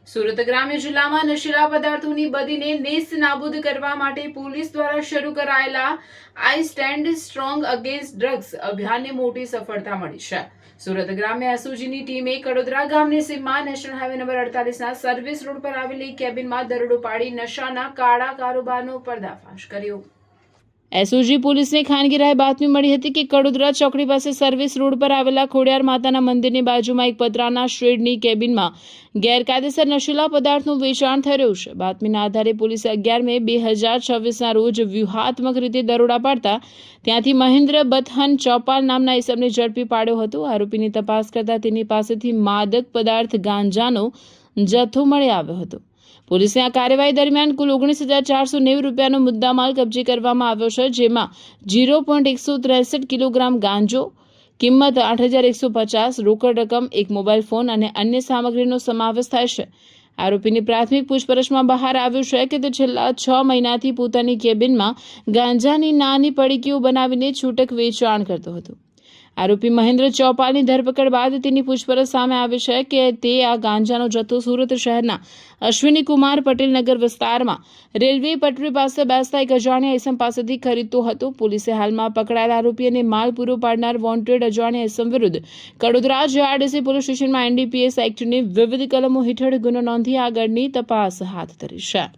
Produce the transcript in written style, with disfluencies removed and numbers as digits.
સુરત ગ્રામ્ય જિલ્લામાં નશીલા પદાર્થોની બદીને નેસ્ત નાબૂદ કરવા માટે પોલીસ દ્વારા શરૂ કરાયેલા આઈ સ્ટેન્ડ સ્ટ્રોંગ અગેન્સ્ટ ડ્રગ્સ અભિયાનને મોટી સફળતા મળી છે. સુરત ગ્રામ્ય એસઓજીની ટીમે કડોદરા ગામની સીમમાં નેશનલ હાઈવે નંબર 48ના સર્વિસ રોડ પર આવેલી કેબિનમાં દરોડો પાડી નશાના કાળા કારોબારનો પર્દાફાશ કર્યો. એસઓજી પોલીસને ખાનગી રાહે બાતમી મળી હતી કે કડોદરા ચોકડી પાસે સર્વિસ રોડ પર આવેલા ખોડિયાર માતાના મંદિરની બાજુમાં એક પતરાના શેડની કેબિનમાં ગેરકાયદેસર નશીલા પદાર્થનું વેચાણ થઈ રહ્યું છે. બાતમીના આધારે પોલીસે 11 મે 2026ના રોજ વ્યૂહાત્મક રીતે દરોડા પાડતા ત્યાંથી મહેન્દ્ર બથન ચોપાલ નામના ઇસમને ઝડપી પાડ્યો હતો. આરોપીની તપાસ કરતા તેની પાસેથી માદક પદાર્થ ગાંજાનો જથ્થો મળી આવ્યો હતો. પોલીસે આ કાર્યવાહી દરમિયાન કુલ 19,490 રૂપિયાનો મુદ્દામાલ કબજે કરવામાં આવ્યો છે, જેમાં 0.163 કિલોગ્રામ ગાંજો, કિંમત 8,150, રોકડ રકમ, એક મોબાઈલ ફોન અને અન્ય સામગ્રીનો સમાવેશ થાય છે. આરોપીની પ્રાથમિક પૂછપરછમાં બહાર આવ્યું છે કે તે છેલ્લા 6 મહિનાથી પોતાની કેબિનમાં ગાંજાની નાની પડીકીઓ બનાવીને છૂટક વેચાણ કરતો હતો. આરોપી મહેન્દ્ર ચોપાલની ધરપકડ બાદ તેની પૂછપરછ સામે આવી છે કે તે આ ગાંજાનો જથ્થો સુરત શહેરના અશ્વિની કુમાર પટેલ નગર વિસ્તારમાં રેલવે પટરી પાસે બેસતા એક અજાણ્યા ઇસમ પાસેથી ખરીદતો હતો. પોલીસે હાલમાં પકડાયેલા આરોપી અને માલ પૂરો પાડનાર વોન્ટેડ અજાણ્યા ઇસમ વિરુદ્ધ કડોદરા જીઆરડીસી પોલીસ સ્ટેશનમાં એનડીપીએસ એક્ટની વિવિધ કલમો હેઠળ ગુનો નોંધી આગળની તપાસ હાથ ધરી છે.